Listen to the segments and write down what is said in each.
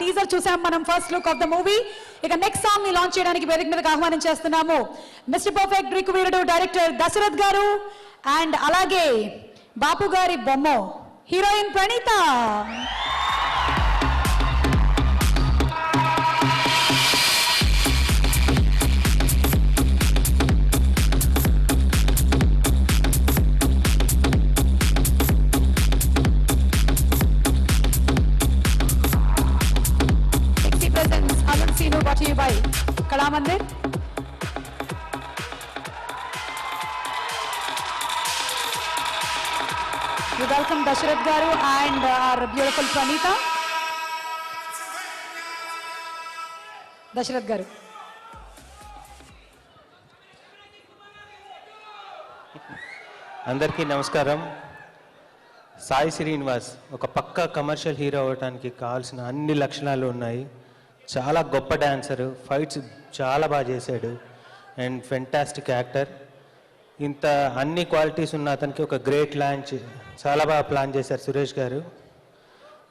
Teaser చూసాం మనం, first look of the movie. ఇక నెక్స్ట్ సాంగ్ ని లాంచ్ చేయడానికి వేదిక మీదకి ఆహ్వానం చేస్తున్నాము మిస్టర్ పర్ఫెక్ట్ రికువీరుడు డైరెక్టర్ దశరథ్ గారు అండ్ అలాగే బాపు గారి బొమ్మ heroine Pranitha. Brought to you by Kala Mandir. We welcome Dasharath Garu and our beautiful Pranita. Dasharath Garu. అందరికీ నమస్కారం. సాయి శ్రీనివాస్ ఒక పక్కా కమర్షియల్ హీరో అవడానికి కావాల్సిన అన్ని లక్షణాలు ఉన్నాయి. చాలా గొప్ప డాన్సరు, ఫైట్స్ చాలా బాగా చేశాడు అండ్ ఫెంటాస్టిక్ యాక్టర్. ఇంత అన్ని క్వాలిటీస్ ఉన్న అతనికి ఒక గ్రేట్ లాంచ్ చాలా బాగా ప్లాన్ చేశారు సురేష్ గారు.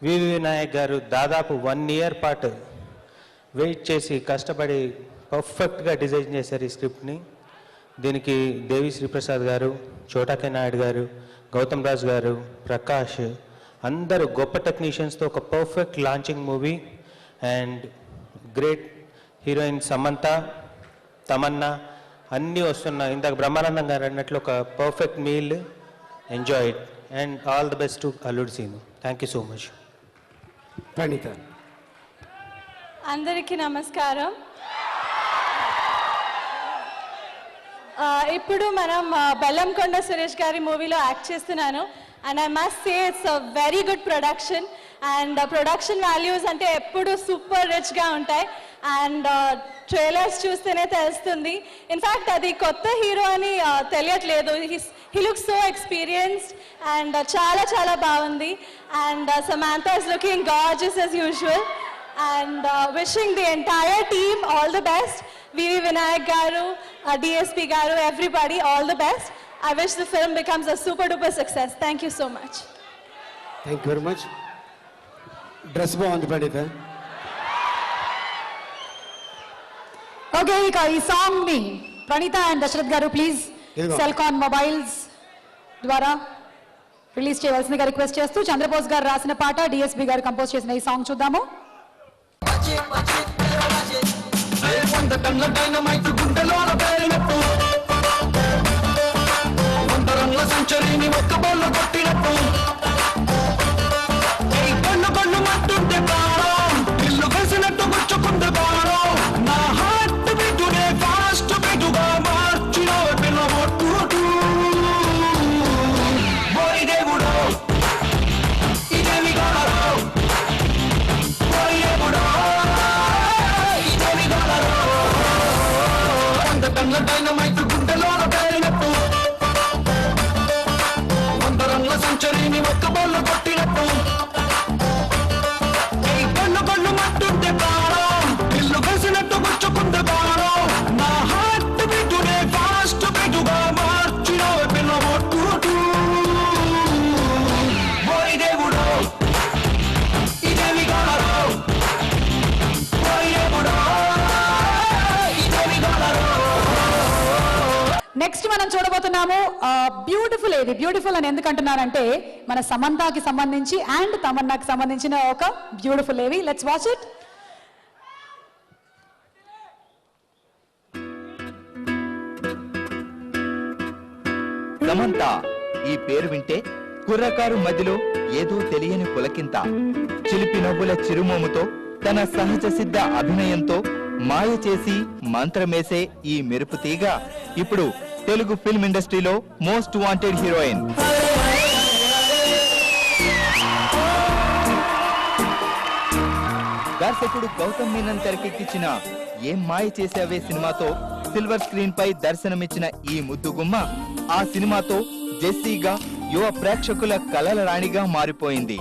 వివి వినాయక్ గారు దాదాపు 1 year పాటు వెయిట్ చేసి కష్టపడి పర్ఫెక్ట్గా డిజైన్ చేశారు ఈ స్క్రిప్ట్ని. దీనికి దేవి శ్రీప్రసాద్ గారు, చోటాకే నాయుడు గారు, గౌతమ్ రాజ్ గారు, ప్రకాష్ అందరూ గొప్ప టెక్నీషియన్స్తో ఒక perfect launching movie. And great heroine Samantha, Tamannaah అన్నీ వస్తున్నాయి. ఇందాక బ్రహ్మానందం గారు అన్నట్లు ఒక perfect meal. Enjoy it and all the best to Alludu Seenu. Thank you so much. Pranitha. అందరికీ నమస్కారం. ఇప్పుడు మనం బెల్లంకొండ సురేష్ గారి మూవీలో యాక్ట్ చేస్తున్నాను. And I must say it's a very good production. And production values అంటే ఎప్పుడు సూపర్ రిచ్గా ఉంటాయి. అండ్ ట్రైలర్స్ చూస్తేనే తెలుస్తుంది. ఇన్ఫ్యాక్ట్ అది కొత్త హీరో అని తెలియట్లేదు. He looks so experienced and చాలా చాలా బాగుంది. And Samantha is looking gorgeous as usual. And wishing the entire team all the best. Vivi Vinayak garu, DSP garu, everybody all the best. I wish the film becomes a super duper success. Thank you so much. Thank you very much. Dress బాగుంది Praneetha. Okay, ఇక ఈ song ని Praneetha and Dashrath గారు please Celkon mobiles ద్వారా release చేయవలసిందిగా request చేస్తూ చంద్రబోస్ గారు రాసిన పాట, డిఎస్పి గారు కంపోజ్ చేసిన ఈ సాంగ్ చూద్దాము. సంచరిని ఒక్క బల్ల కొట్టినట్టు కన్ను మట్టుంటే ప్రాణం ఇల్లు కలిసినట్టు గుచ్చుకుంటే ప్రాణం నా హార్ట్ బీటునే ఫాస్ట్ బీటుగా మార్చిన పిల్ల మొట్టు బోరి దేవుడు ఇదేమి గలరు బోరి దేవుడు ఇదేమి గలరు అంత కళ్ళ డైనమైట్ గుండెలోన పేరినట్టు సంచరిని ఒక్క బల్ల కొట్టినట్టు కన్ను మట్టుంటే ప్రాణం ఇల్లు కలిసినట్టు గుచ్చుకుంటే ప్రాణం నా హార్ట్ బీటునే ఫాస్ట్ బీటుగా మార్చిన పిల్ల మొట్టు బోరి దేవుడు ఇదేమి గలరు బోరి దేవుడు ఇదేమి గలరు. నెక్స్ట్ మనం చూడబోతున్నాము బ్యూటిఫుల్. ఏది బ్యూటిఫుల్ అని ఎందుకు అంటున్నారంటే మన సమంతాకి సంబంధించి అండ్ తమన్నాకి సంబంధించిన ఒక బ్యూటిఫుల్ ఏవి. Let's watch it. సమంత ఈ పేరు వింటే కుర్రకారు మధ్యలో ఏదో తెలియని పులకింత. చిలిపి నవ్వుల చిరుమోముతో తన సహజ సిద్ధ అభినయంతో మాయ చేసి మంత్రమేసే ఈ మెరుపు తీగ ఇప్పుడు తెలుగు ఫిల్మ్ ఇండస్ట్రీలో మోస్ట్ వాంటెడ్ హీరోయిన్. దర్శకుడు గౌతమ్ మీనన్ తెరకెక్కించిన ఏం మాయ చేసావే సినిమాతో సిల్వర్ స్క్రీన్ పై దర్శనమిచ్చిన ఈ ముద్దుగుమ్మ ఆ సినిమాతో జెస్సీగా యువ ప్రేక్షకుల కలల రాణిగా మారిపోయింది.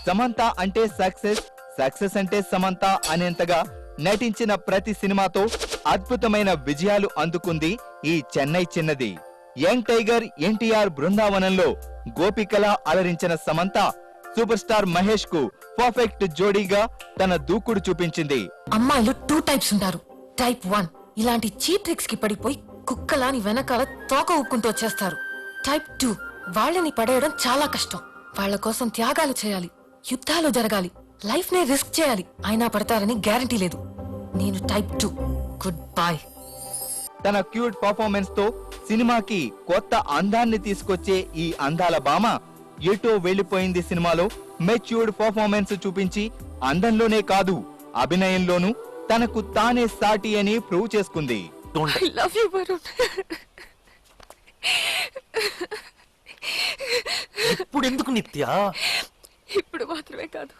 సమంత అంటే సక్సెస్, సక్సెస్ అంటే సమంత అనేంతగా నటించిన ప్రతి సినిమాతో అద్భుతమైన విజయాలు అందుకుంది ఈ చెన్నై చిన్నది. యంగ్ టైగర్ ఎన్టీఆర్ బృందావనంలో గోపికలా అలరించిన సమంత సూపర్ స్టార్ మహేష్ కు పర్ఫెక్ట్ జోడీగా తన దూకుడు చూపించింది. అమ్మాయిలు 2 టైప్స్ ఉంటారు. టైప్ 1 ఇలాంటి చీప్ ట్రిక్స్ కి పడిపోయి కుక్కలాని వెనకాల తోక ఊక్కుంటూ వచ్చేస్తారు. టైప్ 2 వాళ్ళని పడేయడం చాలా కష్టం. వాళ్ళ కోసం త్యాగాలు చేయాలి, యుద్ధాలు జరగాలి, లైఫ్ నే రిస్క్ చేయాలి. అయినా పడతారని గ్యారంటీ లేదు. నేను టైప్ 2. Good bye. తన క్యూట్ పర్ఫార్మెన్స్ తో సినిమాకి కొత్త అందాన్ని తీసుకొచ్చే ఈ అందాల భామ ఎటో వెళ్లిపోయింది సినిమాలో మెచ్యూర్డ్ పర్ఫార్మెన్స్ చూపించి అందంలోనే కాదు అభినయంలోనూ తనకు తానే సాటి అని ప్రూవ్ చేసుకుంది. I love you, Varun. ఇప్పుడు ఎందుకు నిత్య? ఇప్పుడు మాత్రమే కాదు,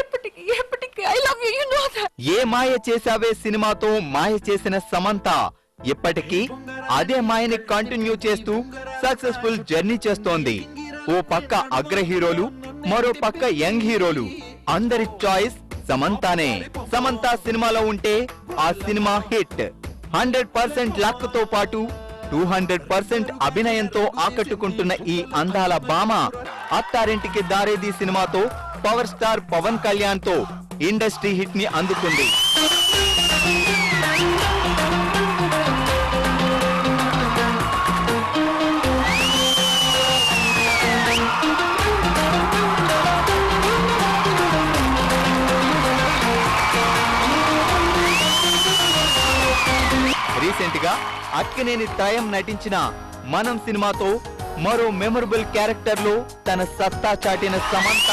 ఎప్పటికీ ఎప్పటికీ I love you. You know that. Ye Maaya Chesave సినిమాతో మాయ చేసిన సమంత ఇప్పటికీ అదే మాయని కంటిన్యూ చేస్తూ సక్సెస్ఫుల్ జర్నీ చేస్తోంది. ఓ పక్క అగ్ర హీరోలు, మరో పక్క యంగ్ హీరోలు, అందరి చాయిస్ సమంతానే. సమంత సినిమాలో ఉంటే ఆ సినిమా హిట్. 100% లక్ తో పాటు 200% అభినయంతో ఆకట్టుకుంటున్న ఈ అందాల భామ అత్తారింటికి దారేది సినిమాతో పవర్ స్టార్ పవన్ కళ్యాణ్ తో ఇండస్ట్రీ హిట్ ని అందుకుంది. రీసెంట్ గా అక్కినేని త్రయం నటించిన మనం సినిమాతో మరో మెమరబుల్ క్యారెక్టర్ లో తన సత్తా చాటిన సమంత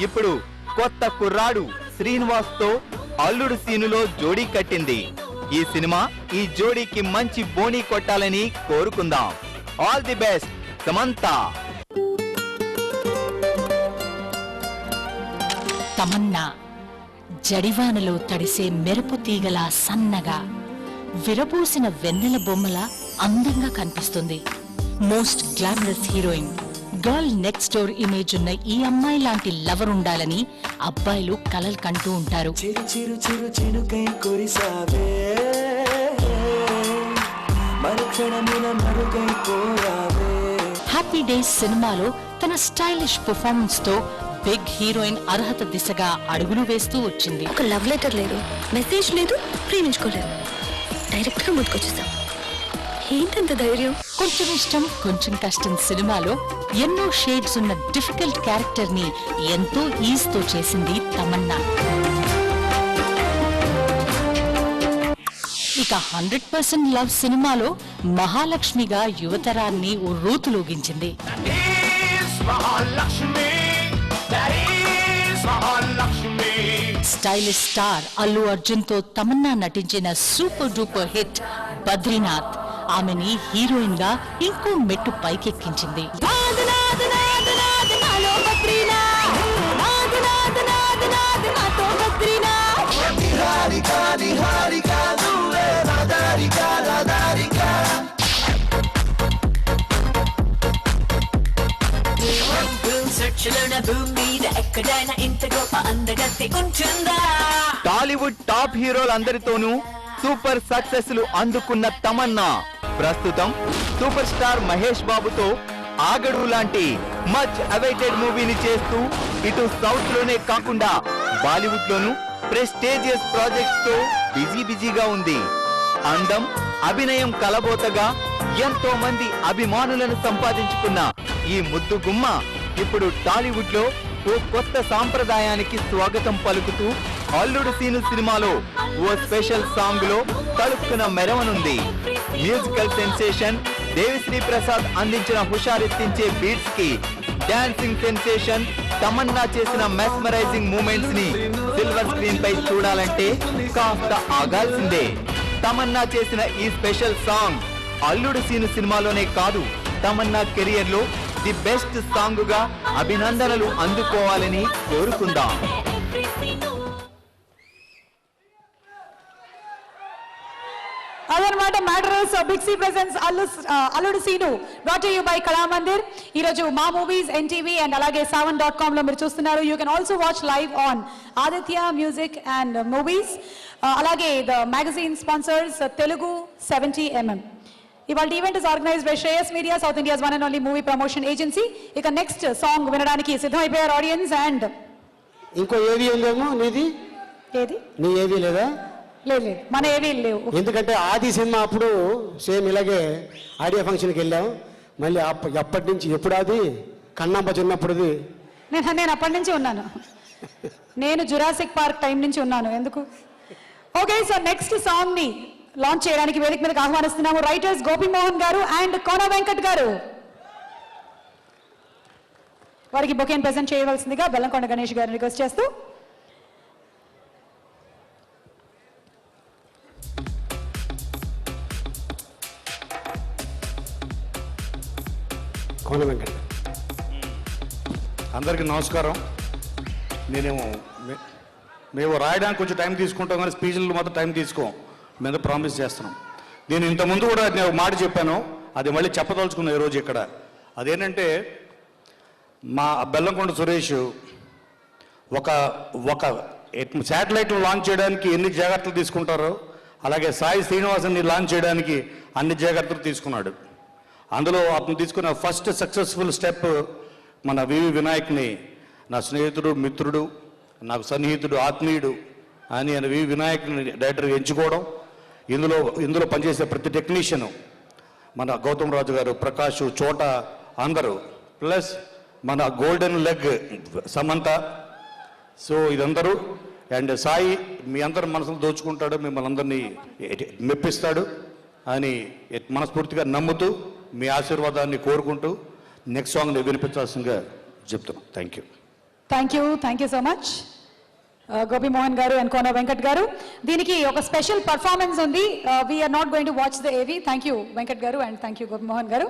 ఇప్పుడు కొత్త కుర్రాడు శ్రీనివాస్ తో అల్లుడు సీనులో జోడీ కట్టింది. ఈ సినిమా ఈ జోడీకి మంచి బోనీ కొట్టాలని కోరుకుందాం. All the best Samantha. Tamannaah జడివానలో తడిసే మెరుపు తీగల సన్నగా విరబూసిన వెన్నెల బొమ్మల అందంగా కనిపిస్తుంది. Most glamorous heroine, girl next door image ఉన్న ఈ అమ్మాయి లాంటి లవర్ ఉండాలని అబ్బాయిలు కలలు కంటూ ఉంటారు. హ్యాపీ డేస్ సినిమాలో తన స్టైలిష్ పర్ఫార్మెన్స్ తో బిగ్ హీరోయిన్ అర్హత దిశగా అడుగులు వేస్తూ వచ్చింది. ఒక లవ్ లెటర్ లేదు, మెసేజ్ లేదు, ప్రేమించుకోలేదు, డైరెక్ట్ గా ముందుకొచ్చేసాం. ఏంటంత ధైర్యం? కొంచెం ఇష్టం కొంచెం కష్టం సినిమాలో ఎన్నో షేడ్స్ ఉన్న డిఫికల్ట్ క్యారెక్టర్ ని ఎంతో ఈజ్ తో చేసింది తమన్నా. ఇక 100% లవ్ సినిమాలో మహాలక్ష్మిగా యువతరాన్ని ఉర్రూతులూగించింది. స్టైలిష్ స్టార్ అల్లు అర్జున్ తో తమన్నా నటించిన సూపర్ డూపర్ హిట్ బద్రీనాథ్ ఆమెని హీరోయిన్ గా ఇంకో మెట్టు పైకెక్కించింది. టాలీవుడ్ టాప్ హీరోలందరితోనూ సూపర్ సక్సెస్ లు అందుకున్న తమన్నా ప్రస్తుతం సూపర్ స్టార్ మహేష్ బాబుతో ఆగడు లాంటి మచ్ అవైటెడ్ మూవీని చేస్తూ ఇటు సౌత్ లోనే కాకుండా బాలీవుడ్ లోను ప్రెస్టీజియస్ ప్రాజెక్ట్స్ తో బిజీగా ఉంది. అందం, అభినయం కలబోతగా ఎంతో మంది అభిమానులను సంపాదించుకున్న ఈ ముద్దు గుమ్మ ఇప్పుడు టాలీవుడ్ లో ఓ కొత్త సాంప్రదాయానికి స్వాగతం పలుకుతూ అల్లుడు సీను సినిమాలో ఓ స్పెషల్ సాంగ్ లో తలుపున మెరవనుంది. మ్యూజికల్ సెన్సేషన్ దేవిశ్రీ ప్రసాద్ అందించిన హుషారెత్తించే బీట్స్ కి డాన్సింగ్ సెన్సేషన్ తమన్నా చేసిన మెస్మరైజింగ్ మూమెంట్స్ ని సిల్వర్ స్క్రీన్ పై చూడాలంటే కాస్త ఆగాల్సిందే. తమన్నా చేసిన ఈ స్పెషల్ సాంగ్ అల్లుడు సీను సినిమాలోనే కాదు, తమన్నా కెరియర్ లో ది బెస్ట్ సాంగ్ గా అభినందనలు అందుకోవాలని కోరుకుందాం. అదే అదనమాట matters. Big C presents Alludu Seenu brought you by Kalamandir. ఈ రోజు మా మూవీస్ ఎన్టీవీ అండ్ అలాగే savan.com లో మీరు చూస్తున్నారు. You can also watch live on Aditya music and movies. అలాగే the magazine sponsors Telugu 70mm. ఇవాళ event is organized by Shreyas media, South India's one and only movie promotion agency. ఇక నెక్స్ట్ సాంగ్ వినడానికి సిద్ధమైపోయారు audience. And ఇంకో ఏవి ఉందేమో నీది? ఏది? నీ ఏవి లేదా? లేదు లేదు, మన ఏవి లేవు. ఎందుకంటే ఆది సినిమా అప్పుడు సేమ్ ఇలాగే ఆడియో ఫంక్షన్కి వెళ్ళాం. మళ్ళీ ఎప్పటి నుంచి ఎప్పుడు అది కన్నాంబ చిన్నప్పుడుది నేను అప్పటి నుంచి ఉన్నాను. నేను జురాసిక్ పార్క్ టైం నుంచి ఉన్నాను. ఎందుకు? ఓకే, సో నెక్స్ట్ సాంగ్ ని లాంచ్ చేయడానికి వేదిక మీదకి ఆహ్వానిస్తున్నాము రైటర్స్ గోపిమోహన్ గారు అండ్ కోన వెంకట్ గారు. వారికి బొకేన్ ప్రెజెంట్ చేయవలసిందిగా బెల్లంకొండ గణేష్ గారిని రిక్వెస్ట్ చేస్తూ. కోన వెంకట. అందరికీ నమస్కారం. మేము రాయడానికి కొంచెం టైం తీసుకుంటాం కానీ స్పీచ్లు మాత్రం టైం తీసుకోం, మీద ప్రామిస్ చేస్తున్నాం. నేను ఇంతకుముందు కూడా నేను ఒక మాట చెప్పాను, అది మళ్ళీ చెప్పదలుచుకున్నాను ఈరోజు ఇక్కడ. అదేంటంటే మా బెల్లంకొండ సురేష్ ఒక శాటిలైట్ లాంచ్ చేయడానికి ఎన్ని జాగ్రత్తలు తీసుకుంటారో అలాగే సాయి శ్రీనివాసన్ని లాంచ్ చేయడానికి అన్ని జాగ్రత్తలు తీసుకున్నాడు. అందులో అతను తీసుకున్న ఫస్ట్ సక్సెస్ఫుల్ స్టెప్ మన వివి వినాయక్ని నా స్నేహితుడు, మిత్రుడు, నాకు సన్నిహితుడు, ఆత్మీయుడు అని వివి వినాయక్ని డైరెక్టర్గా ఎంచుకోవడం. ఇందులో పనిచేసే ప్రతి టెక్నీషియను మన గౌతమ్ రాజు గారు, ప్రకాష్, చోట అందరూ, ప్లస్ మన గోల్డెన్ లెగ్ సమంత. సో ఇదందరూ అండ్ సాయి మీ అందరి మనసులు దోచుకుంటాడు, మిమ్మల్ని అందరినీ మెప్పిస్తాడు అని మనస్ఫూర్తిగా నమ్ముతూ మీ ఆశీర్వాదాన్ని కోరుకుంటూ నెక్స్ట్ సాంగ్ని వినిపించాల్సిందిగా చెప్తున్నాం. Thank you so much Gopimohan గారు అండ్ కోన వెంకట్ గారు. దీనికి ఒక స్పెషల్ పర్ఫార్మెన్స్ ఉంది. We are not going to watch the AV. Thank you Venkat గారు అండ్ థ్యాంక్ యూ గోపిమోహన్ గారు.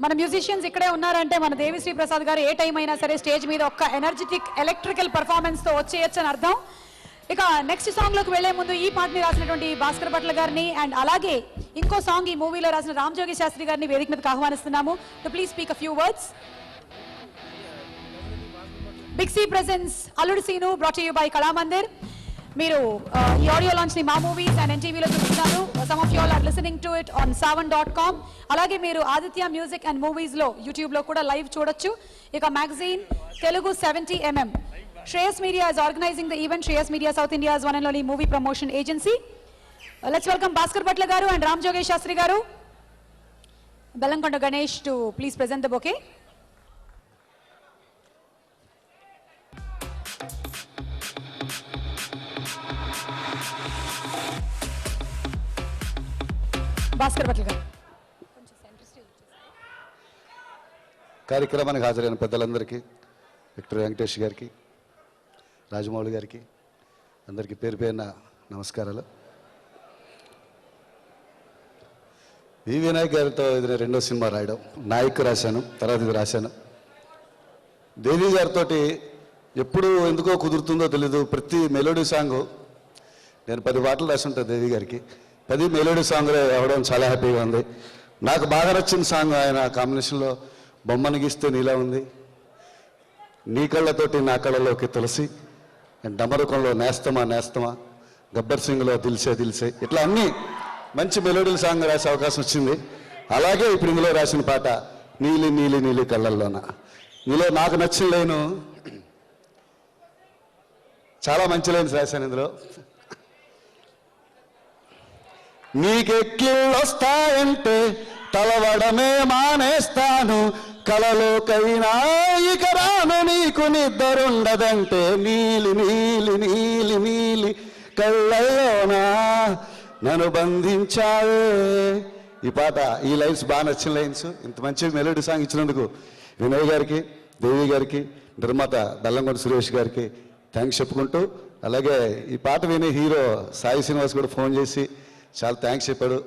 మన మ్యూజిషియన్స్ ఇక్కడే ఉన్నారంటే మన దేవిశ్రీ ప్రసాద్ గారు ఏ టైం అయినా సరే స్టేజ్ మీద ఒక ఎనర్జెటిక్ ఎలక్ట్రికల్ పర్ఫార్మెన్స్ తో వచ్చేయచ్చు అని అర్థం. ఇక నెక్స్ట్ సాంగ్ లోకి వెళ్లే ముందు ఈ పాటని రాసినటువంటి భాస్కర్ భట్ల గారిని అండ్ అలాగే ఇంకో సాంగ్ ఈ మూవీలో రాసిన రామ్ జోగి శాస్త్రి గారిని వేదిక మీదకి ఆహ్వానిస్తున్నాము. Please speak a few words. Big C presents Alludu Seenu brought you by Kalamandir. మీరు ఈ ఆడియో లాంచ్ ని మా మూవీస్ అండ్ ఎన్టీవీలో చూస్తున్నారు. Some of you all are listening to it on savan.com. అలాగే మీరు ఆదిత్య మ్యూజిక్ అండ్ మూవీస్ లో యూట్యూబ్ లో కూడా లైవ్ చూడొచ్చు. ఇక magazine Telugu 70mm. Shreyas media is organizing the event. Shreyas media South India's one and only movie promotion agency. Let's welcome Bhaskar Bhatla గారు and Ram జోగేష్ శాస్త్రి గారు. Bellamkonda Ganesh to please present the bouquet. Bhaskar Bhatla గారు. కార్యక్రమానికి హాజరైన పెద్దలందరికీ, విక్టర్ వెంకటేష్ గారికి, రాజమౌళి గారికి, అందరికీ పేరు పేరున నమస్కారాలు. వి వినాయక్ గారితో ఇది రెండో సినిమా రాయడం. నాయక్ రాశాను, తర్వాత ఇది రాశాను. దేవి గారితో ఎప్పుడు ఎందుకో కుదురుతుందో తెలీదు, ప్రతి మెలోడీ సాంగ్ నేను 10 పాటలు రాసి ఉంటాను దేవి గారికి. 10 మెలోడీ సాంగ్ అవ్వడం చాలా హ్యాపీగా ఉంది. నాకు బాగా నచ్చిన సాంగ్ ఆయన కాంబినేషన్లో బొమ్మను గీస్తే నీలా ఉంది, నీ కళ్ళతోటి నా కళ్ళలోకి తులసి, డమరుకంలో నేస్తమా నేస్తమా, గబ్బర్ సింగ్లో దిల్సే దిల్సే, ఇట్లా అన్ని మంచి మెలోడీల సాంగ్ రాసే అవకాశం వచ్చింది. అలాగే ఇప్పుడు ఇందులో రాసిన పాట నీలి నీలి నీలి కళ్ళల్లోన. ఇందులో నాకు నచ్చిన లైను, చాలా మంచి లైన్స్ రాశాను ఇందులో. నీకెక్కిళ్ళొస్తాయంటే తలవడమే మానేస్తాను, కలలోకైనా ఇక రాను నీకు నిద్దరుండదంటే, నీలి నీలి నీలి నీలి కళ్ళల్లోనా నన్ను బంధించావే. ఈ పాట, ఈ లైన్స్ బాగా నచ్చిన లైన్స్. ఇంత మంచి మెలోడీ సాంగ్ ఇచ్చినందుకు వినయ్ గారికి, దేవి గారికి, నిర్మాత బెల్లంకొండ సురేష్ గారికి థ్యాంక్స్ చెప్పుకుంటూ, అలాగే ఈ పాట విని హీరో సాయి శ్రీనివాస్ కూడా ఫోన్ చేసి చాలా థ్యాంక్స్ చెప్పాడు.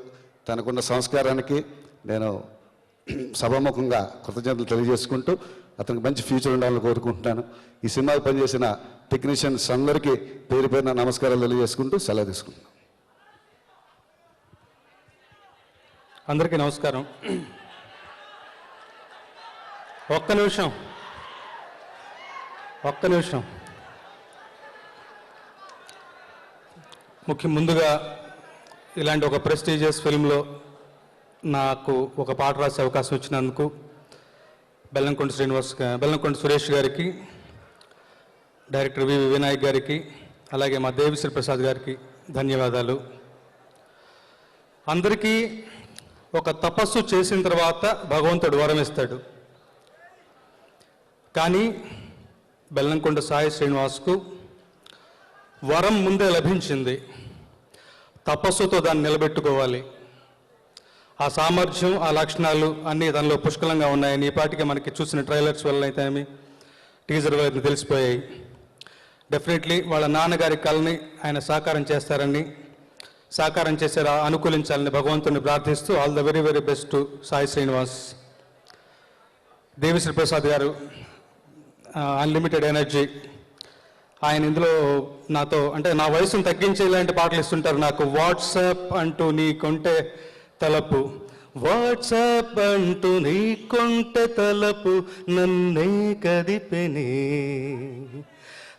తనకున్న సంస్కారానికి నేను సభాముఖంగా కృతజ్ఞతలు తెలియజేసుకుంటూ అతనికి మంచి ఫ్యూచర్ ఉండాలని కోరుకుంటున్నాను. ఈ సినిమాకి పనిచేసిన టెక్నీషియన్స్ అందరికీ పేరు పేరున నమస్కారాలు తెలియజేసుకుంటూ సెలవు తీసుకుంటున్నాను. అందరికీ నమస్కారం. ఒక్క నిమిషం ముందుగా ఇలాంటి ఒక ప్రెస్టీజియస్ ఫిల్మ్లో నాకు ఒక పాట రాసే అవకాశం ఇచ్చినందుకు బెల్లంకొండ సురేష్ గారికి, డైరెక్టర్ వి వినాయక్ గారికి, అలాగే మా దేవిశ్రీ ప్రసాద్ గారికి ధన్యవాదాలు. అందరికీ ఒక తపస్సు చేసిన తర్వాత భగవంతుడు వరం ఇస్తాడు. కానీ బెల్లంకొండ సాయి శ్రీనివాస్కు వరం ముందే లభించింది. తపస్సుతో దాన్ని నిలబెట్టుకోవాలి. ఆ సామర్థ్యం, ఆ లక్షణాలు అన్నీ దానిలో పుష్కలంగా ఉన్నాయని ఈ పాటికి మనకి చూసిన ట్రైలర్స్ వల్ల అయితేనేమి, టీజర్ వల్ల తెలిసిపోయాయి. డెఫినెట్లీ వాళ్ళ నాన్నగారి కళని ఆయన సాకారం చేసేలా అనుకూలించాలని భగవంతుని ప్రార్థిస్తూ all the very very best to Sai Srinivas. Devi Sri Prasad గారు అన్లిమిటెడ్ ఎనర్జీ, ఆయన ఇందులో నాతో అంటే నా వయసును తగ్గించే ఇలాంటి పాటలు ఇస్తుంటారు నాకు. వాట్సాప్ అంటూ నీకుంటే తలపు, వాట్సాప్ అంటూ నీకుంటే తలపు నన్నే కదిపెనే,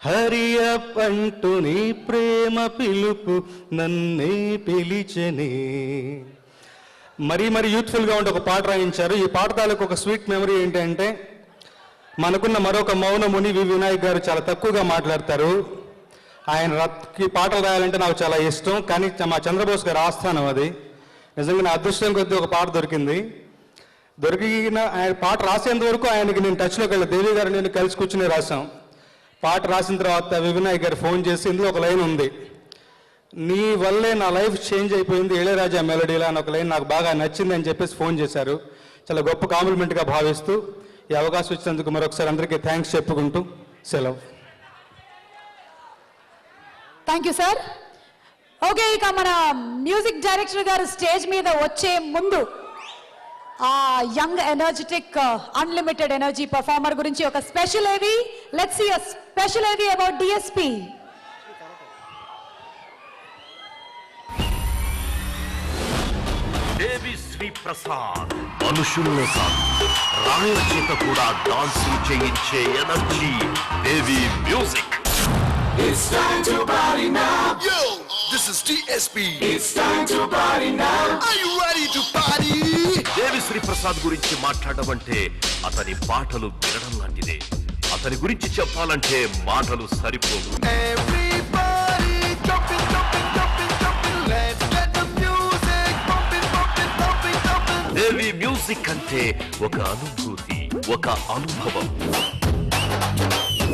హరియప్ అంటూ నీ ప్రేమ పిలుపు నన్నే పిలిచెనే. మరీ యూత్ఫుల్గా ఉంటే ఒక పాట రాయించారు. ఈ పాట తాలూకు ఒక స్వీట్ మెమరీ ఏంటంటే, మనకున్న మరొక మౌనముని వి వినాయక్ గారు చాలా తక్కువగా మాట్లాడతారు. ఆయనకి పాటలు రాయాలంటే నాకు చాలా ఇష్టం. కానీ మా చంద్రబోస్ గారి ఆస్థానం అది. నిజంగా నా అదృష్టం కొద్దీ ఒక పాట దొరికిన ఆయన పాట రాసేంత వరకు ఆయనకి నేను టచ్లోకి వెళ్ళి దేవి గారు నేను కలిసి కూర్చుని రాశాం. పాట రాసిన తర్వాత వి వినాయక్ గారు ఫోన్ చేసి ఇందులో ఒక లైన్ ఉంది, నీ వల్లే నా లైఫ్ చేంజ్ అయిపోయింది ఇళయరాజా మెలోడీలా అని ఒక లైన్ నాకు బాగా నచ్చింది అని చెప్పేసి ఫోన్ చేశారు. చాలా గొప్ప కాంప్లిమెంట్గా భావిస్తూ ఈ అవకాశం ఇచ్చినందుకు మరొకసారి అందరికీ థ్యాంక్స్ చెప్పుకుంటూ సెలవు. Thank you sir. ఓకే, ఇక మన మ్యూజిక్ డైరెక్టర్ గారు స్టేజ్ మీద వచ్చే ముందు ఆ young energetic unlimited energy performer గురించి ఒక స్పెషల్ ఏవి, లెట్స్ సీ అ స్పెషల్ ఏవి అబౌట్ డిఎస్పి. దేవిశ్రీ ప్రసాద్ మనుషుల్నే కాదు రాళ్ల చేత కూడా డాన్సులు చేయించే energy Devi music. It's time to party now. Yo, this is DSP. It's time to party now. Are you ready to party? Devi Sri Prasad గురించి మాట్లాడడం అంటే అతని పాటలు వినడం లాంటిదే. అతని గురించి చెప్పాలంటే మాటలు సరిపోవు. Everybody jumping, jumping, jumping, jumping. Let's get the music pumping, pumping, pumping, pumping. Devi music అంటే ఒక అనుభూతి, ఒక అనుభవం.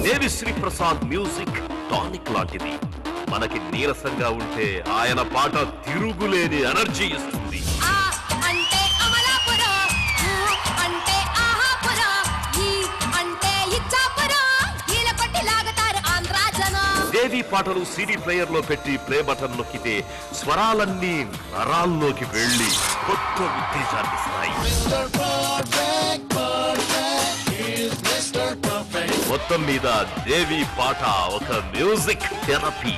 దేవిశ్రీ ప్రసాద్ మ్యూజిక్ టానిక్ లాంటిది. మనకి నీరసంగా ఉంటే ఆయన పాట తిరుగులేని ఎనర్జీ ఇస్తుంది. దేవి పాటలు సిడి ప్లేయర్ లో పెట్టి ప్లే బటన్ నొక్కితే స్వరాలన్నీ నరాల్లోకి వెళ్లి కొత్త ఉత్తేజాన్ని ఇస్తాయి. మొత్తం మీద దేవి పాట ఒక మ్యూజిక్ థెరపీ.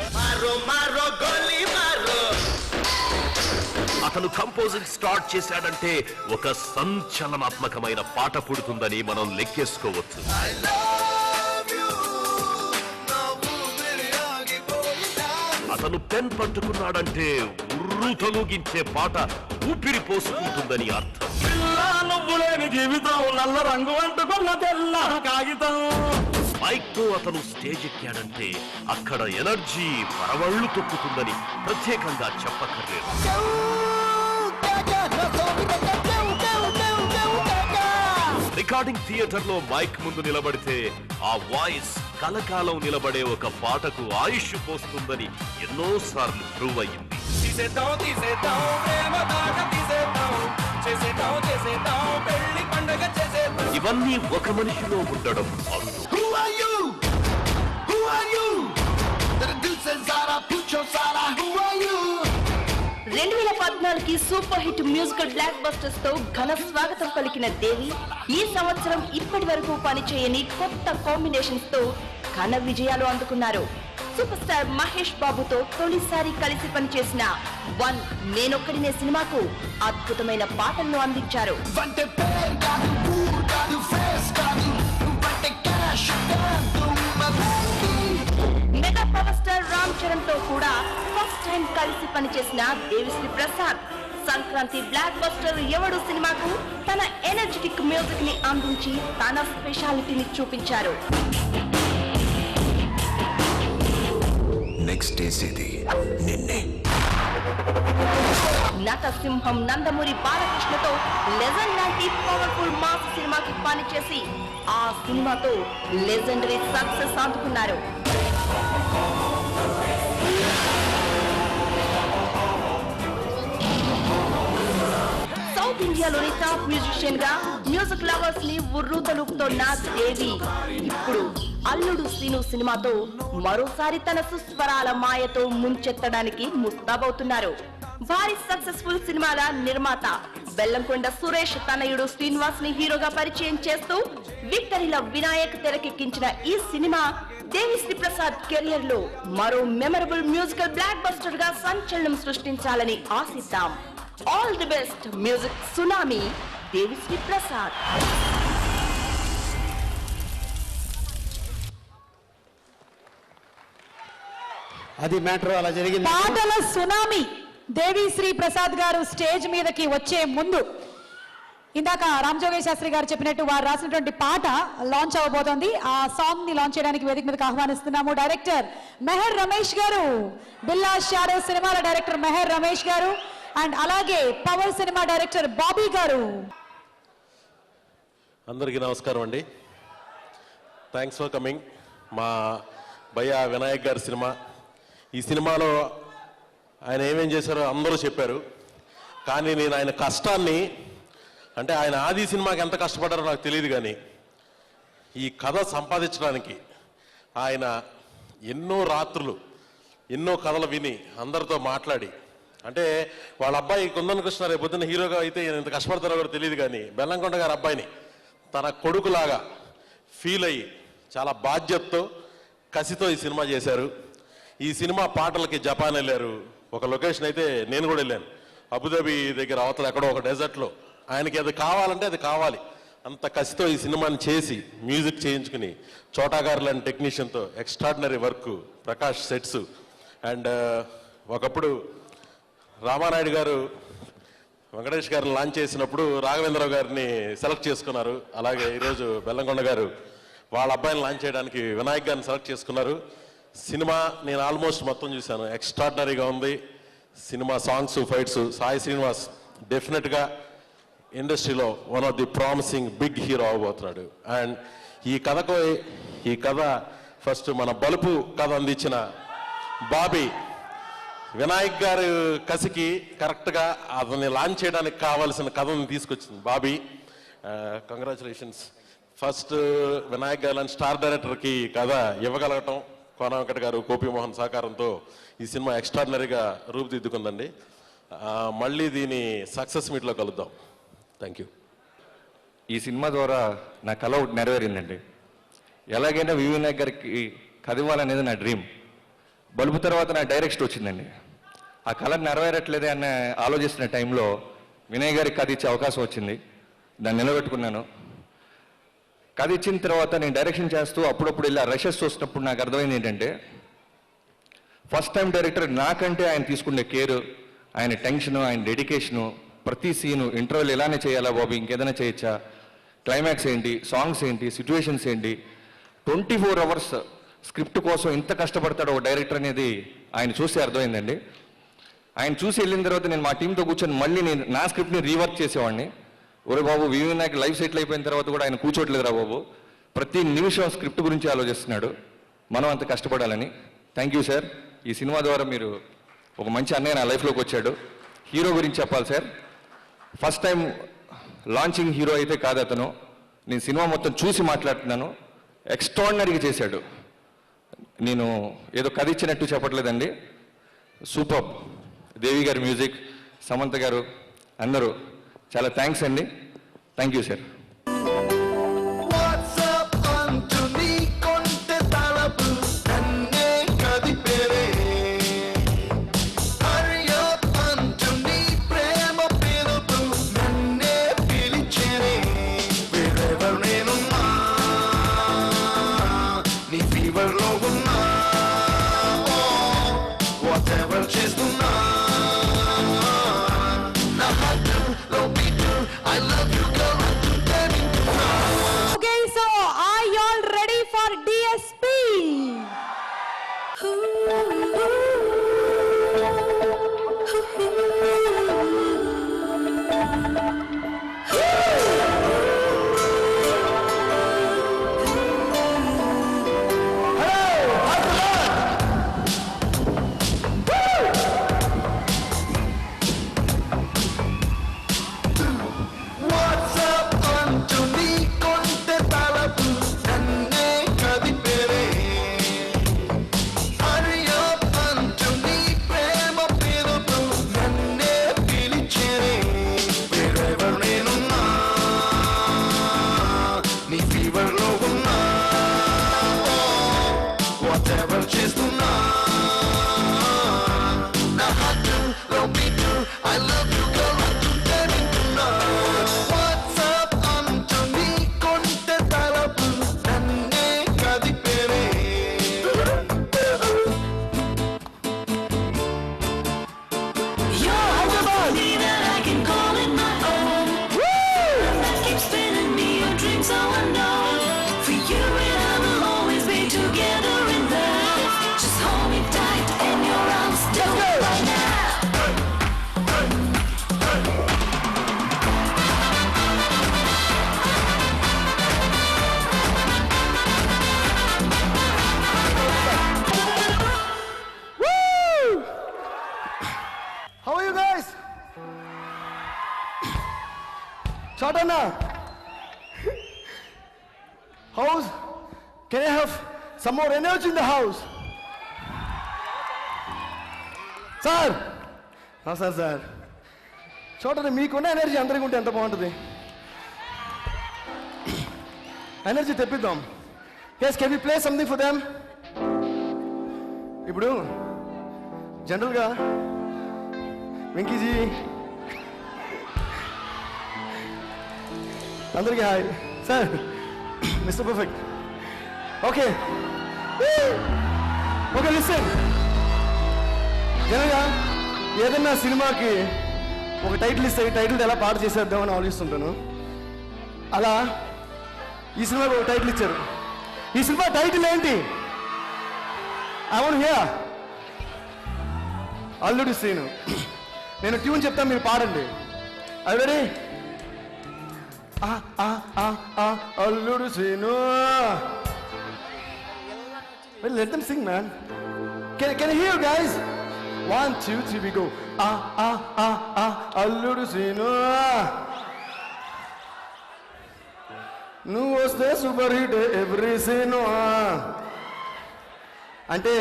అతను కంపోజింగ్ స్టార్ట్ చేశాడంటే ఒక సంచలనాత్మకమైన పాట పుడుతుందని మనం లెక్కేసుకోవచ్చు. అతను పెన్ పట్టుకున్నాడంటే ఉర్రు తొలగించే పాట ఊపిరి పోసుకుంటుందని అర్థం. జీవితం నల్ల రంగు అంటుకున్న తెల్ల కాగితం. మైక్ తో అతను స్టేజ్ ఎక్కాడంటే అక్కడ ఎనర్జీ పరవళ్లు తొక్కుతుందని ప్రత్యేకంగా చెప్పక్కర్లేదు. రికార్డింగ్ థియేటర్ లో మైక్ ముందు నిలబడితే ఆ వాయిస్ కలకాలం నిలబడే ఒక పాటకు ఆయుష్ పోస్తుందని ఎన్నోసార్లు ప్రూవ్ అయ్యింది. ఇవన్నీ ఒక మనిషిలో ఉండడం అరుదు. 2014 super hit musical black busters తో ఘన స్వాగతం పలికిన దేవి ఈ సంవత్సరం ఇప్పటి వరకు పనిచేయని కొత్త కాంబినేషన్స్ తో ఘన విజయాలు అందుకున్నారు. సూపర్ స్టార్ మహేష్ బాబుతో తొలిసారి కలిసి పనిచేసిన వన్ నేనొక్కడినే సినిమాకు అద్భుతమైన పాటలను అందించారు. Mega power star Ram Charan తో కూడా ఫస్ట్ టైం కలిసి పనిచేసిన దేవిశ్రీ ప్రసాద్ సంక్రాంతి బ్లాక్ బస్టర్ ఎవడు సినిమాకు తన ఎనర్జెటిక్ మ్యూజిక్ ని అందించి తన స్పెషాలిటీని చూపించారు. నెక్స్ట్ చేసేది నిన్నే. నటసింహం నందమూరి బాలకృష్ణతో లెజెండ్ లాంటి పవర్ఫుల్ మాస్ సినిమాకి పనిచేసి ఆ సినిమాతో లెజెండరీ సక్సెస్ అందుకున్నారు. సౌత్ ఇండియాలోని టాప్ మ్యూజిషియన్ గా మ్యూజిక్ లవర్స్ ని ఉర్రూతలుపుతోన్న దేవి ఇప్పుడు అల్లుడు సీను సినిమాతో మరోసారి తన సుస్వరాల మాయతో ముంచెత్తడానికి ముస్తాబవుతున్నారు. భారీ సక్సెస్ఫుల్ సినిమాల నిర్మాత బెల్లంకొండ సురేష్ తనయుడు శ్రీనివాస్ ని హీరోగా పరిచయం చేస్తూ విక్టరీల వినాయక్ తెరకెక్కించిన ఈ సినిమా దేవిశ్రీ ప్రసాద్ కెరియర్ లో మరో మెమరబుల్ మ్యూజికల్ బ్లాక్ బస్టర్ గా సంచలనం సృష్టించాలని ఆశిద్దాం. All the best music tsunami Devi Sri Prasad. అది మ్యాటర్ అలా జరిగింది. పాటల సునామీ దేవిశ్రీ ప్రసాద్ గారు స్టేజ్ మీదకి వచ్చే ముందు ఇందాక రామజోగయ్య శాస్త్రి గారు చెప్పినట్టు వారు రాసినటువంటి పాట లాంచ్ అవబోతోంది. ఆ సాంగ్ ని లాంచ్ చేయడానికి వేదిక మీదకి ఆహ్వానిస్తున్నాము డైరెక్టర్ మెహర్ రమేష్ గారు, బిల్లా షాడో సినిమాల డైరెక్టర్ మెహర్ రమేష్ గారు అండ్ అలాగే పవర్ సినిమా డైరెక్టర్ బాబీ గారు. అందరికీ నమస్కారం అండి. Thanks for coming. మా భయ్యా వినాయక్ గారి సినిమా, ఈ సినిమాలో ఆయన ఏమేం చేశారో అందరూ చెప్పారు. కానీ నేను ఆయన కష్టాన్ని, అంటే ఆయన ఆది సినిమాకి ఎంత కష్టపడ్డారో నాకు తెలియదు, కానీ ఈ కథ సంపాదించడానికి ఆయన ఎన్నో రాత్రులు ఎన్నో కథలు విని అందరితో మాట్లాడి, అంటే వాళ్ళ అబ్బాయి కుందన్ కృష్ణ రేపు పొద్దున్న హీరోగా అయితే ఎంత కష్టపడతారో కూడా తెలియదు, కానీ బెల్లంకొండ గారి అబ్బాయిని తన కొడుకులాగా ఫీల్ అయ్యి చాలా బాధ్యతతో కసితో ఈ సినిమా చేశారు. ఈ సినిమా పాటలకి జపాన్ వెళ్ళారు. ఒక లొకేషన్ అయితే నేను కూడా వెళ్ళాను, అబుదాబి దగ్గర అవతల ఎక్కడో ఒక డెజర్ట్లో. ఆయనకి అది కావాలంటే అది కావాలి, అంత కసితో ఈ సినిమాని చేసి మ్యూజిక్ చేయించుకుని చోటా గారు లాంటి టెక్నీషియన్తో extraordinary work, Prakash sets. And ఒకప్పుడు రామానాయుడు గారు వెంకటేష్ గారిని లాంచ్ చేసినప్పుడు రాఘవేంద్రరావు గారిని సెలెక్ట్ చేసుకున్నారు. అలాగే ఈరోజు బెల్లంకొండ గారు వాళ్ళ అబ్బాయిని లాంచ్ చేయడానికి వినాయక్ గారిని సెలెక్ట్ చేసుకున్నారు. సినిమా నేను ఆల్మోస్ట్ మొత్తం చూశాను, ఎక్స్ట్రాడినరీగా ఉంది సినిమా. Songs, fights, Sai Srinivas definitely ఇండస్ట్రీలో one of the promising big hero అవబోతున్నాడు. అండ్ ఈ కథ ఫస్ట్ మన బలుపు కథ అందించిన బాబీ, వినాయక్ గారు కసికి కరెక్ట్గా అతన్ని లాంచ్ చేయడానికి కావాల్సిన కథను తీసుకొచ్చింది బాబీ. కంగ్రాచులేషన్స్. ఫస్ట్ వినాయక్ గారు లాంటి స్టార్ డైరెక్టర్కి కథ ఇవ్వగలగటం, కోన వెంకట గారు, గోపి మోహన్ సహకారంతో ఈ సినిమా ఎక్స్ట్రాడినరీగా రూపుదిద్దుకుందండి. మళ్ళీ దీని సక్సెస్ మీట్లో కలుద్దాం. Thank you. ఈ సినిమా ద్వారా నా కళ ఒకటి నెరవేరిందండి. ఎలాగైనా వినాయక్ గారికి కథ ఇవ్వాలనేది నా డ్రీమ్. బలుపు తర్వాత నా డైరెక్షన్ వచ్చిందండి. ఆ కళ నెరవేరట్లేదే అన్న ఆలోచిస్తున్న టైంలో వినయ్ గారికి కథ ఇచ్చే అవకాశం వచ్చింది. దాన్ని నిలబెట్టుకున్నాను. కథ ఇచ్చిన తర్వాత నేను డైరెక్షన్ చేస్తూ అప్పుడప్పుడు ఇలా రషెస్ చూసినప్పుడు నాకు అర్థమైంది ఏంటంటే, ఫస్ట్ టైం డైరెక్టర్ నాకంటే ఆయన తీసుకునే కేరు, ఆయన టెన్షను, ఆయన డెడికేషను, ప్రతి సీను ఇంటర్వెల్ ఇలానే చేయాలా బాబు, ఇంకేదైనా చేయొచ్చా, క్లైమాక్స్ ఏంటి, సాంగ్స్ ఏంటి, సిచ్యువేషన్స్ ఏంటి, 24 hours స్క్రిప్ట్ కోసం ఇంత కష్టపడతాడు ఒక డైరెక్టర్ అనేది ఆయన చూసి అర్థమైందండి. ఆయన చూసి వెళ్ళిన తర్వాత నేను మా టీంతో కూర్చొని మళ్ళీ నేను నా స్క్రిప్ట్ని రీవర్క్ చేసేవాడిని. ఒరే బాబు, వినాయక్ లైఫ్ సెటిల్ అయిపోయిన తర్వాత కూడా ఆయన కూర్చోట్లేదురా బాబు, ప్రతి నిమిషం స్క్రిప్ట్ గురించి ఆలోచిస్తున్నాడు, మనం అంత కష్టపడాలని. Thank you sir. ఈ సినిమా ద్వారా మీరు ఒక మంచి అన్నయ్య నా లైఫ్లోకి వచ్చాడు. హీరో గురించి చెప్పాలి sir, first time launching hero అయితే కాదు అతను. నేను సినిమా మొత్తం చూసి మాట్లాడుతున్నాను. ఎక్స్ట్రాడినరీగా చేశాడు. నేను ఏదో కథ ఇచ్చినట్టు చెప్పట్లేదండి. సూపర్. దేవి గారి మ్యూజిక్, సమంత గారు, అందరూ చాలా థ్యాంక్స్ అండి. Thank you sir. వాట్సాప్ అంటూ నీ కొంటె తలపు నన్నే కది Anna. House, can I have some more energy in the house? Sir. Sir చూడండి, మీకున్న ఎనర్జీ అందరికీ ఉంటే ఎంత బాగుంటుంది. Energy తెప్పిద్దాం. Yes, can we play something for them? ఇప్పుడు జనరల్గా వెంకీజీ అందరికీ hi sir. Mister perfect. Okay okay listen. జనరల్గా ఏదన్నా సినిమాకి ఒక టైటిల్ ఇస్తే ఈ టైటిల్ ఎలా పాట చేసేద్దామని ఆలోచిస్తుంటాను. అలా ఈ సినిమాకి ఒక టైటిల్ ఇచ్చారు. ఈ సినిమా టైటిల్ ఏంటి? I want hear. అల్లుడు సీను. నేను ట్యూన్ చెప్తాను, మీరు పాడండి. అది రెడీ? అల్లుడు scene. Let them sing, man. Can I hear you guys? 1, 2, 3, we go. Alludu Sinu. నువ్వు వస్తే సూపర్ హిట్ ఎవ్రీ సీను. అంటే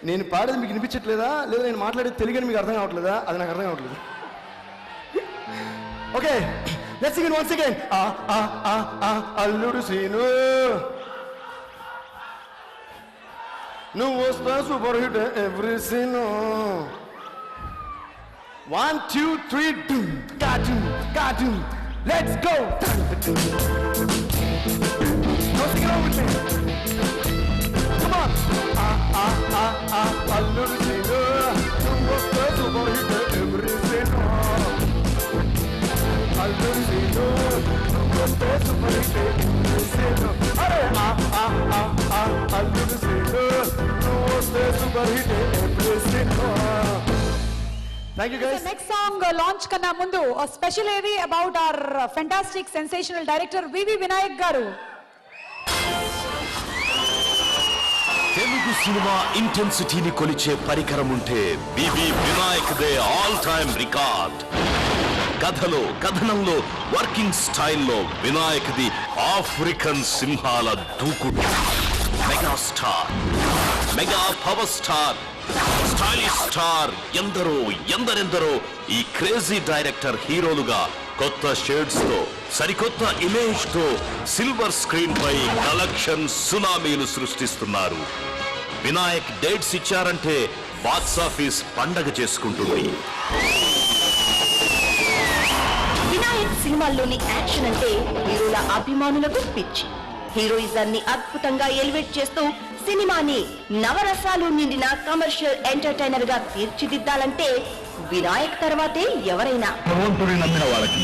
నేను పాడేది మీకు వినిపించట్లేదా, లేదా నేను మాట్లాడేది తెలుగు మీకు అర్థం కావట్లేదా? అది నాకు అర్థం కావట్లేదు. Okay, let's sing it once again. అల్లుడు సీను. నువ్వు వస్తా super hit every scene. 1, 2, 3 cartoon. Let's go. Go sing along with me. Come on. Alludu Sinu. నువ్వు వస్తా super hit every scene. Alludu Sinu. నువ్వు వస్తా సూపర్ హిట్ ఎవ్రీ సీను. అరే Alludu Sinu. నువ్వు వస్తా super hit every scene. Thank you guys. The next song launch kanna mundu a special AV about our fantastic sensational director VV Vinayak garu. Telugu cinema ఇంటెన్సిటీని కొలిచే పరికరం ఉంటే VV Vinayak దే all time record. కథలో కథనంలో working స్టైల్లో వినాయక్ ది ఆఫ్రికన్ సింహాల దూకుడు. Mega star, mega power star, stylish star, ఎందరెందరో ఈ క్రేజీ డైరెక్టర్ హీరోలుగా కొత్త షేడ్స్ తో, సరికొత్త ఇమేజ్ తో సిల్వర్ స్క్రీన్ పై కలెక్షన్ సునామీలు సృష్టిస్తున్నారు. వినాయక్ డేట్స్ ఇచ్చారంటే బాక్స్ ఆఫీస్ పండగ చేసుకుంటుంది. వినాయక్ సినిమాల్లోని యాక్షన్ అంటే హీరోల అభిమానులకు పిచ్చి. హీరోయిజాన్ని అద్భుతంగా ఎలివేట్ చేస్తూ సినిమాని నవరసాలు నిండిన కమర్షియల్ ఎంటర్టైనర్ గా తీర్చిదిద్దాలంటే వినాయక్ తర్వాతే ఎవరైనా. భగవంతుడి నమ్మిన వాళ్ళకి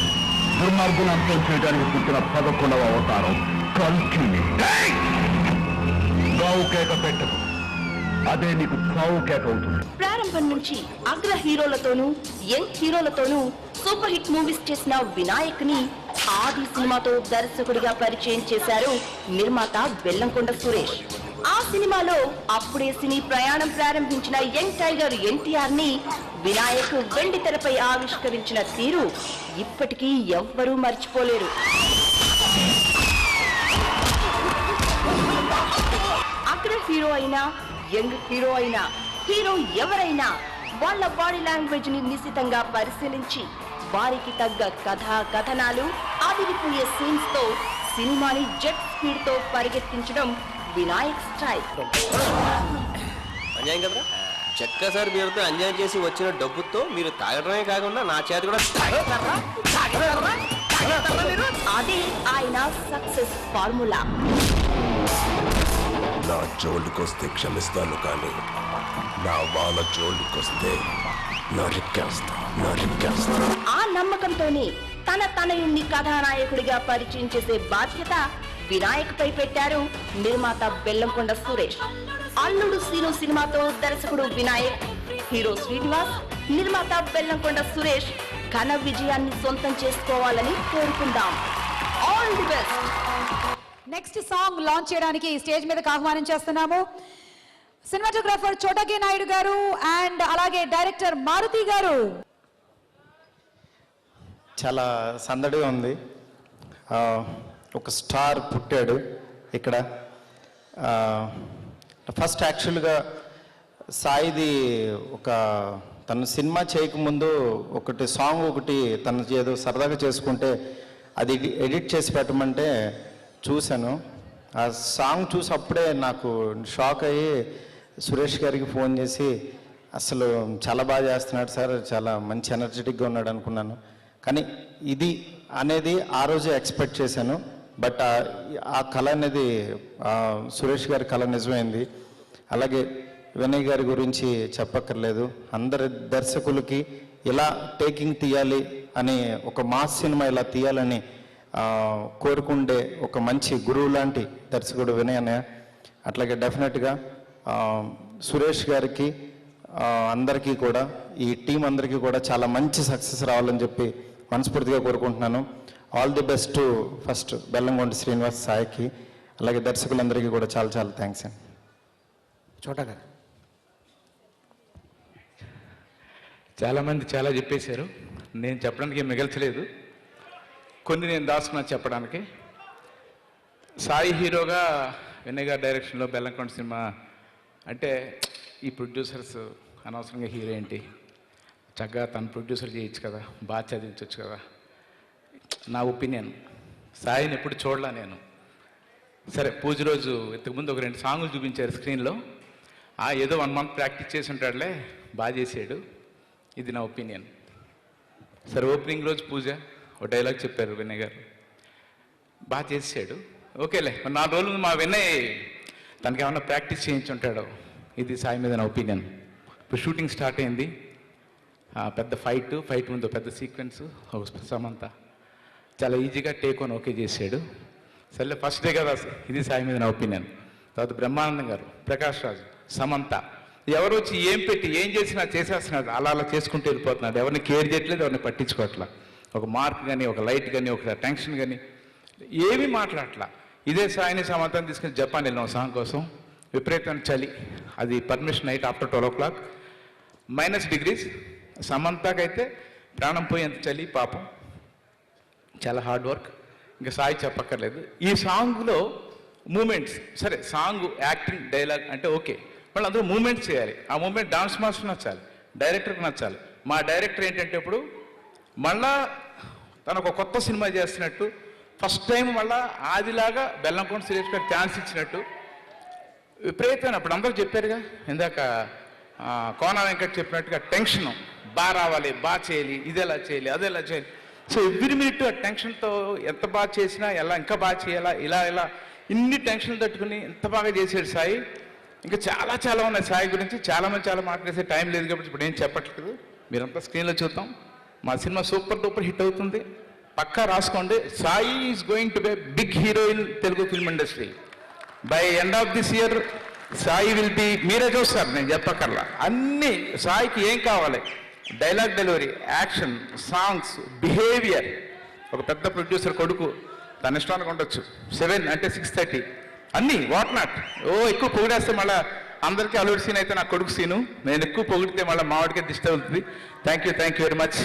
దుర్మార్గులు అంతం చేయడానికి పుట్టిన 11వ అవతారం కల్కి. గావు కేక పెట్టకు, అదే నీకు చావు కేక అవుతుంది. ప్రారంభం నుంచి అగ్ర హీరోలతోనూ యంగ్ హీరోలతోనూ సూపర్ హిట్ మూవీస్ చేసిన వినాయక్ ని ఆది సినిమాతో దర్శకుడిగా పరిచయం చేశారు నిర్మాత బెల్లంకొండ సురేష్. ఆ సినిమాలో అప్పుడే సినీ ప్రయాణం ప్రారంభించిన యంగ్ టైగర్ ఎన్టీఆర్ ని వినాయక్ వెండి తెరపై ఆవిష్కరించిన తీరు ఇప్పటికీ ఎవ్వరూ మర్చిపోలేరు. అగ్ర హీరో అయినా యంగ్ హీరో అయినా హీరో ఎవరైనా వాళ్ళ బాడీ లాంగ్వేజ్ ని నిశితంగా పరిశీలించి వారికి తగ్గ కథనాలు ఆవిరిపోయే సీన్స్ తో సినిమాని జెట్ స్పీడ్ తో పరిగెత్తించడం వినాయక్ స్టైల్. అన్యాయం కదరా, చెక్క సార్ మీరుతో అన్యాయం చేసి వచ్చిన డబ్బుతో మీరు తాగడమే కాకుండా నా చేతి కూడా అదే ఆయన సక్సెస్ ఫార్ములా. నా జోలికొస్తే క్షమిస్తాను, కానీ నా వాళ్ళ జోలికొస్తే నరికేస్తా. ఆ నమ్మకంతోనే తన తనయుణ్ణి కథానాయకుడిగా పరిచయం చేసే బాధ్యత వినాయక్ పై పెట్టారు నిర్మాత బెల్లంకొండ సురేష్. అల్లుడు సీను సినిమాతో దర్శకుడు వినాయక్, హీరో శ్రీనివాస్, నిర్మాత బెల్లంకొండ సురేష్ ఘన విజయాన్ని సొంతం చేసుకోవాలని కోరుకుందాం. All the best. Next song launch చేయడానికి స్టేజ్ మీదకి ఆహ్వానం చేస్తున్నాము సినిమాటోగ్రాఫర్ చోటకే నాయుడు గారు అండ్ అలాగే డైరెక్టర్ మారుతి గారు. చాలా సందడిగా ఉంది. ఒక స్టార్ పుట్టాడు ఇక్కడ. ఫస్ట్ యాక్చువల్గా సాయిది తను సినిమా చేయకముందు సాంగ్ తను ఏదో సరదాగా చేసుకుంటే అది ఎడిట్ చేసి పెట్టమంటే చూశాను. ఆ సాంగ్ చూసి అప్పుడే నాకు షాక్ అయ్యి సురేష్ గారికి ఫోన్ చేసి అసలు చాలా బాగా చేస్తున్నాడు సార్, చాలా మంచి ఎనర్జెటిక్గా ఉన్నాడు అనుకున్నాను. కానీ ఇది అనేది ఆ రోజే ఎక్స్పెక్ట్ చేశాను. బట్ ఆ కళ అనేది సురేష్ గారి కళ నిజమైంది. అలాగే వినయ్ గారి గురించి చెప్పక్కర్లేదు. అందరి దర్శకులకి ఇలా టేకింగ్ తీయాలి అని, ఒక మాస్ సినిమా ఇలా తీయాలని కోరుకుండే ఒక మంచి గురువు లాంటి దర్శకుడు వినయ్ అన్నయ్య. అట్లాగే డెఫినెట్గా సురేష్ గారికి అందరికీ కూడా, ఈ టీం అందరికీ కూడా చాలా మంచి సక్సెస్ రావాలని చెప్పి మనస్ఫూర్తిగా కోరుకుంటున్నాను. All the best first Bellamkonda Srinivas సాయికి, అలాగే దర్శకులందరికీ కూడా చాలా చాలా థ్యాంక్స్ అండి. చోటగా చాలామంది చాలా చెప్పేశారు, నేను చెప్పడానికి ఏం మిగల్చలేదు. కొన్ని నేను దాచుకున్నా చెప్పడానికి. సాయి హీరోగా వినయ్ గారి డైరెక్షన్లో బెల్లంకొండ సినిమా అంటే ఈ ప్రొడ్యూసర్స్ అనవసరంగా హీరో ఏంటి, చక్కగా తను ప్రొడ్యూసర్ చేయొచ్చు కదా, బాగా చదివించవచ్చు కదా. నా ఒపీనియన్. సాయిని ఎప్పుడు చూడలా నేను. సరే పూజ రోజు ఇంతకుముందు ఒక 2 సాంగులు చూపించారు స్క్రీన్లో. ఏదో 1 మంత్ ప్రాక్టీస్ చేసి ఉంటాడులే, బాగా చేసాడు. ఇది నా ఒపీనియన్. సరే ఓపెనింగ్ రోజు పూజ ఒక డైలాగ్ చెప్పారు వినయ్ గారు, బాగా చేసాడు. ఓకేలే, 4 రోజులు మా వినయ్ తనకి ఏమన్నా ప్రాక్టీస్ చేయించి ఉంటాడో. ఇది సాయి మీద నా ఒపీనియన్. ఇప్పుడు షూటింగ్ స్టార్ట్ అయింది. పెద్ద ఫైట్ ముందు పెద్ద సీక్వెన్స్, సమంత చాలా ఈజీగా టేక్ ఆన్ ఓకే చేసాడు. సరే ఫస్ట్ డే కదా, ఇది సాయి మీద నా ఒపీనియన్. తర్వాత బ్రహ్మానందం గారు, ప్రకాష్ రాజు, సమంత ఎవరు వచ్చి ఏం పెట్టి ఏం చేసినా చేసేస్తున్నాడు, అలా చేసుకుంటూ వెళ్ళిపోతున్నాడు. ఎవరిని కేర్ చేయట్లేదు, ఎవరిని పట్టించుకోవట్లా. ఒక మార్క్ కానీ, ఒక లైట్ కానీ, ఒక టెన్షన్ కానీ ఏమీ మాట్లాడట్లా. ఇదే సాయిని సమంతాన్ని తీసుకుని జపాన్ వెళ్ళాం సాంగ్ కోసం. విపరీతమైన చలి, అది permission night after 12 o'clock, -degrees. సమంతకైతే ప్రాణం పోయేంత చలి పాపం, చాలా హార్డ్ వర్క్. ఇంకా సాయి చెప్పక్కర్లేదు. ఈ సాంగ్లో మూమెంట్స్, సరే సాంగ్ యాక్టింగ్ డైలాగ్ అంటే ఓకే, మళ్ళీ అందరూ మూమెంట్స్ చేయాలి. ఆ మూమెంట్ డాన్స్ మాస్టర్ నచ్చాలి, డైరెక్టర్కి నచ్చాలి. మా డైరెక్టర్ ఏంటంటే ఇప్పుడు మళ్ళా తను ఒక కొత్త సినిమా చేస్తున్నట్టు, ఫస్ట్ టైం మళ్ళా ఆదిలాగా బెల్లంకొండ సురేష్ గారు ఛాన్స్ ఇచ్చినట్టు విపరీతమైన, అప్పుడు అందరూ చెప్పారుగా ఇందాక కోన వెంకట్ చెప్పినట్టుగా టెన్షన్ బాగా రావాలి, బాగా చేయాలి, ఇది ఎలా చేయాలి, అది ఎలా చేయాలి. సో ఎవ్రీ మినిట్ ఆ టెన్షన్తో ఎంత బాగా చేసినా ఎలా ఇంకా బాగా చేయాలా, ఇలా ఇన్ని టెన్షన్లు తట్టుకుని ఎంత బాగా చేసాడు సాయి. ఇంకా చాలా ఉన్నాయి సాయి గురించి. చాలామంది చాలా మాట్లాడేసే టైం లేదు కాబట్టి ఇప్పుడు ఏం చెప్పట్లేదు, మీరంతా స్క్రీన్లో చూద్దాం. మా సినిమా సూపర్ డూపర్ హిట్ అవుతుంది, పక్కా రాసుకోండి. Sai is going to be big hero in Telugu film industry. By end of this year Sai will be, మీరే చూస్తారు, నేను చెప్పక్కర్లా. అన్నీ సాయికి ఏం కావాలి, dialogue delivery, action, songs, behaviour. ఒక పెద్ద ప్రొడ్యూసర్ కొడుకు తన ఇష్టానికి ఉండొచ్చు, 7 అంటే 6:30 అన్నీ వాట్ నాట్. ఎక్కువ పొగిడేస్తే మళ్ళీ అందరికీ అల్లుడి సీన్ అయితే నా కొడుకు సీను, నేను ఎక్కువ పొగిడితే మళ్ళీ మావాడికే దిష్టి అవుతుంది. Thank you very much.